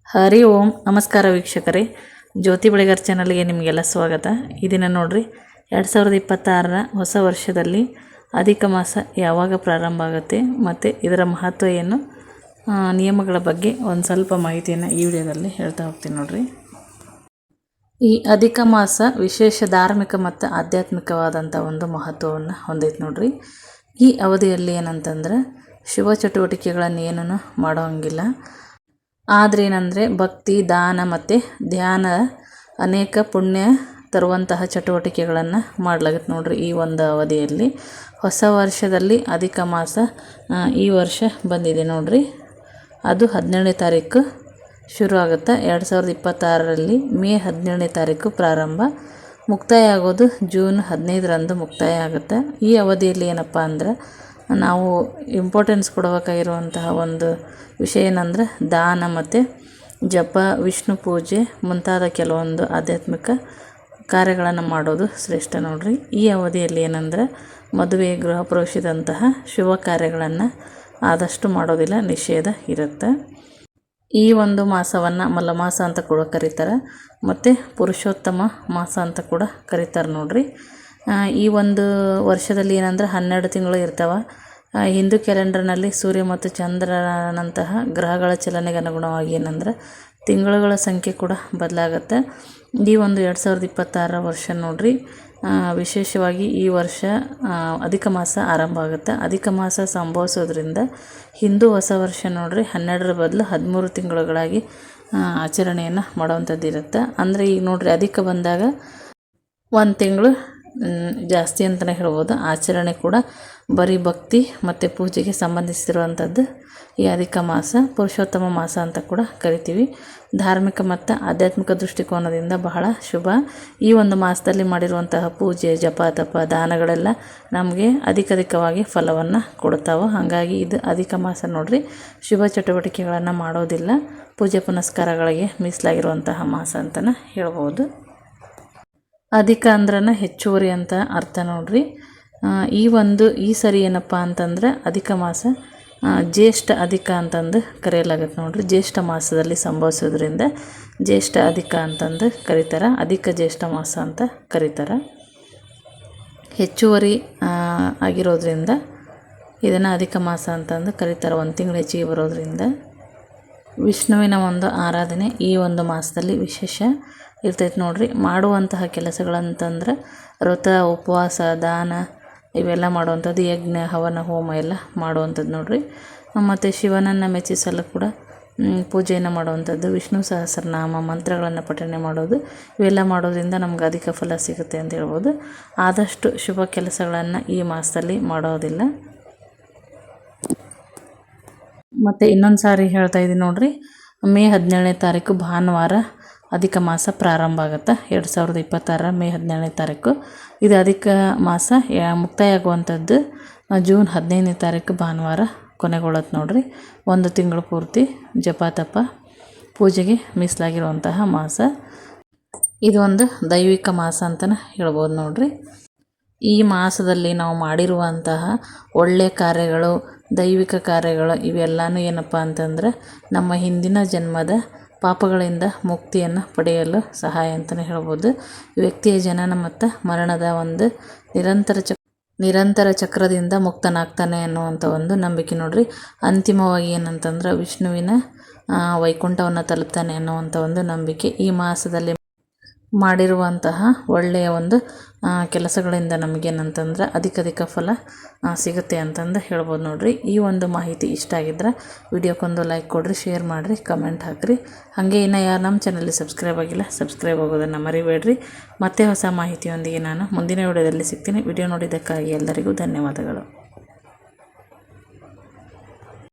ಹರಿ ಓಂ ನಮಸ್ಕಾರ ವೀಕ್ಷಕರೇ, ಜ್ಯೋತಿ ಬೆಳಗಾರ್ ಚಾನಲ್ಗೆ ನಿಮಗೆಲ್ಲ ಸ್ವಾಗತ. ಈ ದಿನ ನೋಡ್ರಿ 2026ರ ಹೊಸ ವರ್ಷದಲ್ಲಿ ಅಧಿಕ ಮಾಸ ಯಾವಾಗ ಪ್ರಾರಂಭ ಆಗುತ್ತೆ ಮತ್ತು ಇದರ ಮಹತ್ವ ಏನು, ನಿಯಮಗಳ ಬಗ್ಗೆ ಒಂದು ಸ್ವಲ್ಪ ಮಾಹಿತಿಯನ್ನು ಈ ವಿಡಿಯೋದಲ್ಲಿ ಹೇಳ್ತಾ ಹೋಗ್ತೀನಿ ನೋಡ್ರಿ. ಈ ಅಧಿಕ ಮಾಸ ವಿಶೇಷ ಧಾರ್ಮಿಕ ಮತ್ತು ಆಧ್ಯಾತ್ಮಿಕವಾದಂಥ ಒಂದು ಮಹತ್ವವನ್ನು ಹೊಂದೈತೆ ನೋಡ್ರಿ. ಈ ಅವಧಿಯಲ್ಲಿ ಏನಂತಂದ್ರೆ ಶುಭ ಚಟುವಟಿಕೆಗಳನ್ನು ಏನೂ ಮಾಡೋಂಗಿಲ್ಲ. ಆದರೆ ಏನಂದರೆ ಭಕ್ತಿ, ದಾನ ಮತ್ತು ಧ್ಯಾನ ಅನೇಕ ಪುಣ್ಯ ತರುವಂತಹ ಚಟುವಟಿಕೆಗಳನ್ನು ಮಾಡಲಾಗುತ್ತೆ ನೋಡ್ರಿ. ಈ ಒಂದು ಅವಧಿಯಲ್ಲಿ ಹೊಸ ವರ್ಷದಲ್ಲಿ ಅಧಿಕ ಮಾಸ ಈ ವರ್ಷ ಬಂದಿದೆ ನೋಡ್ರಿ. ಅದು 17ನೇ ತಾರೀಕು ಶುರು ಆಗುತ್ತೆ. 2026ರಲ್ಲಿ ಮೇ 17ನೇ ತಾರೀಕು ಪ್ರಾರಂಭ, ಮುಕ್ತಾಯ ಆಗೋದು ಜೂನ್ 15ರಂದು ಮುಕ್ತಾಯ ಆಗುತ್ತೆ. ಈ ಅವಧಿಯಲ್ಲಿ ಏನಪ್ಪ ಅಂದ್ರೆ ನಾವು ಇಂಪಾರ್ಟೆನ್ಸ್ ಕೊಡಬೇಕಾಗಿರುವಂತಹ ಒಂದು ವಿಷಯ ಏನಂದ್ರೆ ದಾನ ಮತ್ತು ಜಪ, ವಿಷ್ಣು ಪೂಜೆ ಮುಂತಾದ ಕೆಲವೊಂದು ಆಧ್ಯಾತ್ಮಿಕ ಕಾರ್ಯಗಳನ್ನು ಮಾಡೋದು ಶ್ರೇಷ್ಠ ನೋಡ್ರಿ. ಈ ಅವಧಿಯಲ್ಲಿ ಏನಂದ್ರೆ ಮದುವೆ, ಗೃಹ ಪ್ರವೇಶದಂತಹ ಶುಭ ಕಾರ್ಯಗಳನ್ನು ಆದಷ್ಟು ಮಾಡೋದಿಲ್ಲ, ನಿಷೇಧ ಇರುತ್ತೆ. ಈ ಒಂದು ಮಾಸವನ್ನು ಮಲ್ಲಮಾಸ ಅಂತ ಕೂಡ ಕರೀತಾರೆ ಮತ್ತು ಪುರುಷೋತ್ತಮ ಮಾಸ ಅಂತ ಕೂಡ ಕರೀತಾರೆ ನೋಡ್ರಿ. ಈ ಒಂದು ವರ್ಷದಲ್ಲಿ ಏನಂದ್ರೆ 12 ತಿಂಗಳು ಇರ್ತಾವೆ. ಹಿಂದೂ ಕ್ಯಾಲೆಂಡರ್ನಲ್ಲಿ ಸೂರ್ಯ ಮತ್ತು ಚಂದ್ರನಂತಹ ಗ್ರಹಗಳ ಚಲನೆಗೆ ಅನುಗುಣವಾಗಿ ಏನಂದ್ರೆ ತಿಂಗಳುಗಳ ಸಂಖ್ಯೆ ಕೂಡ ಬದಲಾಗುತ್ತೆ. ಈ ಒಂದು 2026ರ ವರ್ಷ ನೋಡ್ರಿ, ವಿಶೇಷವಾಗಿ ಈ ವರ್ಷ ಅಧಿಕ ಮಾಸ ಆರಂಭ ಆಗುತ್ತೆ. ಅಧಿಕ ಮಾಸ ಸಂಭವಿಸೋದ್ರಿಂದ ಹಿಂದೂ ಹೊಸ ವರ್ಷ ನೋಡ್ರಿ 12ರ ಬದಲು 13 ತಿಂಗಳುಗಳಾಗಿ ಆಚರಣೆಯನ್ನು ಮಾಡುವಂಥದ್ದು ಇರುತ್ತೆ. ಅಂದರೆ ಈಗ ನೋಡ್ರಿ ಅಧಿಕ ಬಂದಾಗ ಒಂದು ತಿಂಗಳು ಜಾಸ್ತಿ ಅಂತಲೇ ಹೇಳ್ಬೋದು. ಆಚರಣೆ ಕೂಡ ಬರೀ ಭಕ್ತಿ ಮತ್ತು ಪೂಜೆಗೆ ಸಂಬಂಧಿಸಿರುವಂಥದ್ದು ಈ ಅಧಿಕ ಮಾಸ. ಪುರುಷೋತ್ತಮ ಮಾಸ ಅಂತ ಕೂಡ ಕರಿತೀವಿ. ಧಾರ್ಮಿಕ ಮತ್ತು ಆಧ್ಯಾತ್ಮಿಕ ದೃಷ್ಟಿಕೋನದಿಂದ ಬಹಳ ಶುಭ. ಈ ಒಂದು ಮಾಸದಲ್ಲಿ ಮಾಡಿರುವಂತಹ ಪೂಜೆ, ಜಪ, ತಪ, ದಾನಗಳೆಲ್ಲ ನಮಗೆ ಅಧಿಕವಾಗಿ ಫಲವನ್ನು ಕೊಡ್ತಾವೆ. ಹಾಗಾಗಿ ಇದು ಅಧಿಕ ಮಾಸ ನೋಡ್ರಿ, ಶುಭ ಚಟುವಟಿಕೆಗಳನ್ನು ಮಾಡೋದಿಲ್ಲ, ಪೂಜೆ ಪುನಸ್ಕಾರಗಳಿಗೆ ಮೀಸಲಾಗಿರುವಂತಹ ಮಾಸ ಅಂತಲೇ ಹೇಳ್ಬೋದು. ಅಧಿಕ ಅಂದ್ರನ ಹೆಚ್ಚುವರಿ ಅಂತ ಅರ್ಥ ನೋಡ್ರಿ. ಈ ಸರಿ ಏನಪ್ಪ ಅಂತಂದ್ರೆ ಅಧಿಕ ಮಾಸ ಜ್ಯೇಷ್ಠ ಅಧಿಕ ಅಂತಂದು ಕರೆಯಲಾಗುತ್ತೆ ನೋಡ್ರಿ. ಜ್ಯೇಷ್ಠ ಮಾಸದಲ್ಲಿ ಸಂಭವಿಸೋದ್ರಿಂದ ಜ್ಯೇಷ್ಠ ಅಧಿಕ ಅಂತಂದು ಕರೀತಾರೆ. ಅಧಿಕ ಜ್ಯೇಷ್ಠ ಮಾಸ ಅಂತ ಕರೀತಾರೆ. ಹೆಚ್ಚುವರಿ ಆಗಿರೋದ್ರಿಂದ ಇದನ್ನು ಅಧಿಕ ಮಾಸ ಅಂತಂದು ಕರೀತಾರೆ. ಒಂದು ತಿಂಗಳು ಹೆಚ್ಚಿಗೆ ಬರೋದ್ರಿಂದ ವಿಷ್ಣುವಿನ ಒಂದು ಆರಾಧನೆ ಈ ಒಂದು ಮಾಸದಲ್ಲಿ ವಿಶೇಷ ಇರ್ತೈತೆ ನೋಡ್ರಿ. ಮಾಡುವಂತಹ ಕೆಲಸಗಳಂತಂದ್ರೆ ವ್ರತ, ಉಪವಾಸ, ದಾನ ಇವೆಲ್ಲ ಮಾಡುವಂಥದ್ದು, ಯಜ್ಞ, ಹವನ, ಹೋಮ ಎಲ್ಲ ಮಾಡುವಂಥದ್ದು ನೋಡ್ರಿ. ಮತ್ತು ಶಿವನನ್ನು ಮೆಚ್ಚಿಸಲು ಕೂಡ ಪೂಜೆಯನ್ನು ಮಾಡುವಂಥದ್ದು, ವಿಷ್ಣು ಸಹಸ್ರನಾಮ ಮಂತ್ರಗಳನ್ನು ಪಠನೆ ಮಾಡೋದು, ಇವೆಲ್ಲ ಮಾಡೋದ್ರಿಂದ ನಮ್ಗೆ ಅಧಿಕ ಫಲ ಸಿಗುತ್ತೆ ಅಂತ ಹೇಳ್ಬೋದು. ಆದಷ್ಟು ಶುಭ ಕೆಲಸಗಳನ್ನು ಈ ಮಾಸದಲ್ಲಿ ಮಾಡೋದಿಲ್ಲ. ಮತ್ತು ಇನ್ನೊಂದು ಸಾರಿ ಹೇಳ್ತಾ ಇದ್ದೀನಿ ನೋಡ್ರಿ, ಮೇ 17ನೇ ತಾರೀಕು ಭಾನುವಾರ ಅಧಿಕ ಮಾಸ ಪ್ರಾರಂಭ ಆಗುತ್ತೆ. 2026ರ ಮೇ 17ನೇ ತಾರೀಕು. ಇದು ಅಧಿಕ ಮಾಸ ಮುಕ್ತಾಯ ಆಗುವಂಥದ್ದು ಜೂನ್ 15ನೇ ತಾರೀಕು ಭಾನುವಾರ ಕೊನೆಗೊಳ್ಳುತ್ತೆ ನೋಡ್ರಿ. ಒಂದು ತಿಂಗಳು ಪೂರ್ತಿ ಜಪ, ತಪ, ಪೂಜೆಗೆ ಮೀಸಲಾಗಿರುವಂತಹ ಮಾಸ. ಇದು ಒಂದು ದೈವಿಕ ಮಾಸ ಅಂತಲೇ ಹೇಳ್ಬೋದು ನೋಡ್ರಿ. ಈ ಮಾಸದಲ್ಲಿ ನಾವು ಮಾಡಿರುವಂತಹ ಒಳ್ಳೆಯ ಕಾರ್ಯಗಳು, ದೈವಿಕ ಕಾರ್ಯಗಳು ಇವೆಲ್ಲನೂ ಏನಪ್ಪ ಅಂತಂದ್ರೆ ನಮ್ಮ ಹಿಂದಿನ ಜನ್ಮದ ಪಾಪಗಳಿಂದ ಮುಕ್ತಿಯನ್ನು ಪಡೆಯಲು ಸಹಾಯ ಅಂತಲೇ ಹೇಳ್ಬೋದು. ವ್ಯಕ್ತಿಯ ಜನನ ಮತ್ತು ಮರಣದ ಒಂದು ನಿರಂತರ ಚಕ್ರದಿಂದ ಮುಕ್ತನಾಗ್ತಾನೆ ಅನ್ನುವಂಥ ಒಂದು ನಂಬಿಕೆ ನೋಡ್ರಿ. ಅಂತಿಮವಾಗಿ ಏನಂತಂದ್ರೆ ವಿಷ್ಣುವಿನ ವೈಕುಂಠವನ್ನು ತಲುಪ್ತಾನೆ ಅನ್ನುವಂಥ ಒಂದು ನಂಬಿಕೆ. ಈ ಮಾಸದಲ್ಲಿ ಮಾಡಿರುವಂತಹ ಒಳ್ಳೆಯ ಒಂದು ಕೆಲಸಗಳಿಂದ ನಮಗೇನಂತಂದ್ರೆ ಅಧಿಕ ಫಲ ಸಿಗುತ್ತೆ ಅಂತಂದು ಹೇಳ್ಬೋದು ನೋಡ್ರಿ. ಈ ಒಂದು ಮಾಹಿತಿ ಇಷ್ಟ ಆಗಿದ್ರೆ ವಿಡಿಯೋಕ್ಕೊಂದು ಲೈಕ್ ಕೊಡ್ರಿ, ಶೇರ್ ಮಾಡಿರಿ, ಕಮೆಂಟ್ ಹಾಕಿರಿ. ಹಾಗೆ ಇನ್ನು ಯಾರು ನಮ್ಮ ಚಾನಲ್ಗೆ ಸಬ್ಸ್ಕ್ರೈಬ್ ಆಗಿಲ್ಲ ಸಬ್ಸ್ಕ್ರೈಬ್ ಆಗೋದನ್ನು ಮರಿಬೇಡ್ರಿ. ಮತ್ತೆ ಹೊಸ ಮಾಹಿತಿಯೊಂದಿಗೆ ನಾನು ಮುಂದಿನ ವಿಡಿಯೋದಲ್ಲಿ ಸಿಗ್ತೀನಿ. ವಿಡಿಯೋ ನೋಡಿದ್ದಕ್ಕಾಗಿ ಎಲ್ಲರಿಗೂ ಧನ್ಯವಾದಗಳು.